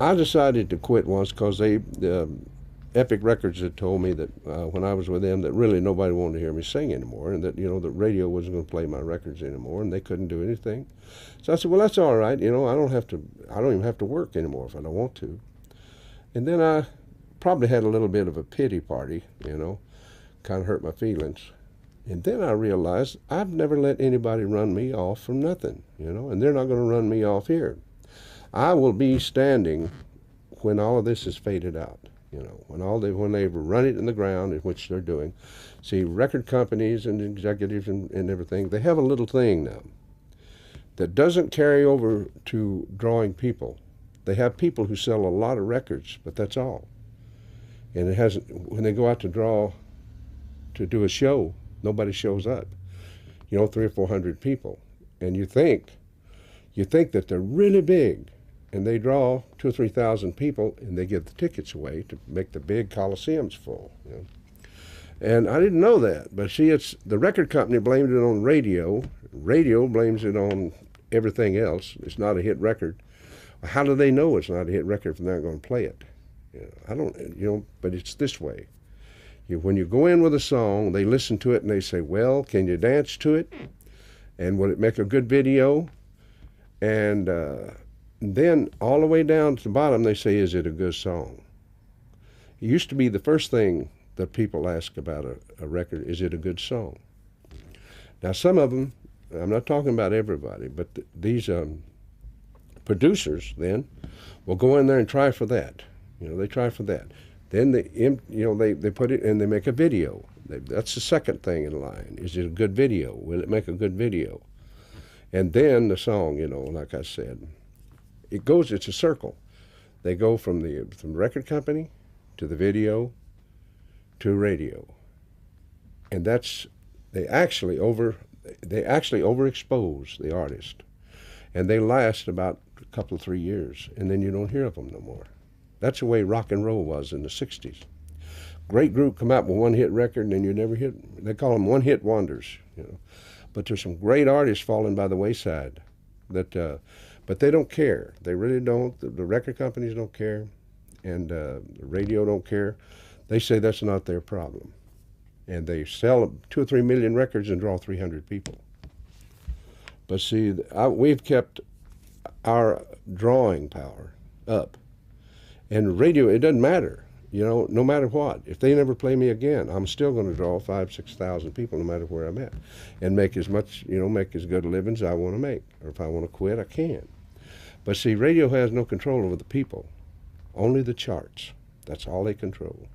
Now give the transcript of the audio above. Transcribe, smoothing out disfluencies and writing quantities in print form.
I decided to quit once because Epic Records had told me that when I was with them that really nobody wanted to hear me sing anymore, and that the radio wasn't going to play my records anymore, and they couldn't do anything. So I said, well, that's all right. I don't even have to work anymore if I don't want to. And then I probably had a little bit of a pity party, kind of hurt my feelings. And then I realized I've never let anybody run me off from nothing, and they're not going to run me off here. I will be standing when all of this is faded out. When they've run it in the ground, in which they're doing. See, record companies and executives and everything, they have a little thing now that doesn't carry over to drawing people. They have people who sell a lot of records, but that's all. And it hasn't. When they go out to do a show, nobody shows up. 300 or 400 people, and you think that they're really big. And they draw 2,000 or 3,000 people, and they give the tickets away to make the big coliseums full. And I didn't know that, but see, it's the record company blamed it on radio. Radio blames it on everything else. It's not a hit record. How do they know it's not a hit record if they're not going to play it? I don't. But it's this way. When you go in with a song, they listen to it and they say, "Well, can you dance to it? And will it make a good video?" And then all the way down to the bottom, they say, is it a good song? It used to be the first thing that people ask about a record, is it a good song? Now, some of them, I'm not talking about everybody, but these producers then will go in there and try for that. They try for that. Then they put it and they make a video. That's the second thing in line. Is it a good video? Will it make a good video? And then the song, like I said. It's a circle. They go from the record company to the video to radio. And they actually overexpose the artist. And they last about a couple of 3 years, and then you don't hear of them no more. That's the way rock and roll was in the 60s. Great group come out with one hit record, and then you never hear. They call them one-hit wonders, But there's some great artists falling by the wayside but they don't care. They really don't. The record companies don't care, and the radio don't care. They say that's not their problem. And they sell 2 or 3 million records and draw 300 people. But see, we've kept our drawing power up. And radio, it doesn't matter, no matter what. If they never play me again, I'm still going to draw 5,000 or 6,000 people no matter where I'm at, and make as much, make as good a living as I want to make. Or if I want to quit, I can. But see, radio has no control over the people, only the charts. That's all they control.